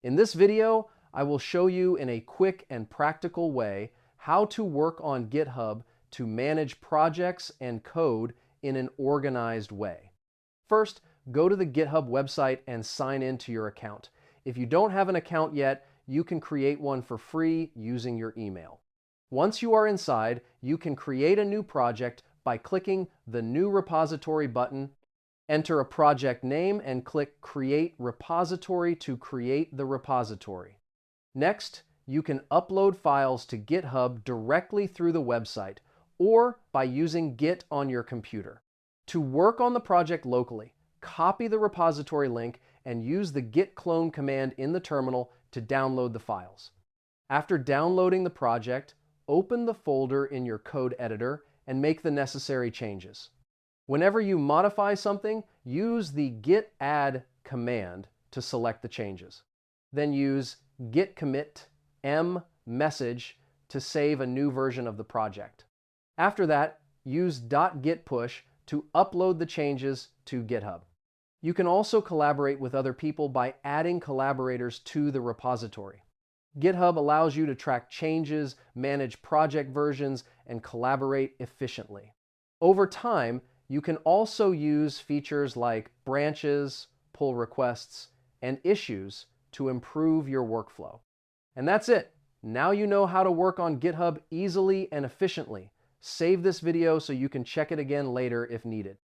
In this video, I will show you in a quick and practical way how to work on GitHub to manage projects and code in an organized way. First, go to the GitHub website and sign into your account. If you don't have an account yet, you can create one for free using your email. Once you are inside, you can create a new project by clicking the New Repository button, enter a project name, and click Create Repository to create the repository. Next, you can upload files to GitHub directly through the website or by using Git on your computer. To work on the project locally, copy the repository link and use the git clone command in the terminal to download the files. After downloading the project, open the folder in your code editor and make the necessary changes. Whenever you modify something, use the git add command to select the changes. Then use git commit m message to save a new version of the project. After that, use .git push to upload the changes to GitHub. You can also collaborate with other people by adding collaborators to the repository. GitHub allows you to track changes, manage project versions, and collaborate efficiently. Over time, you can also use features like branches, pull requests, and issues to improve your workflow. And that's it. Now you know how to work on GitHub easily and efficiently. Save this video so you can check it again later if needed.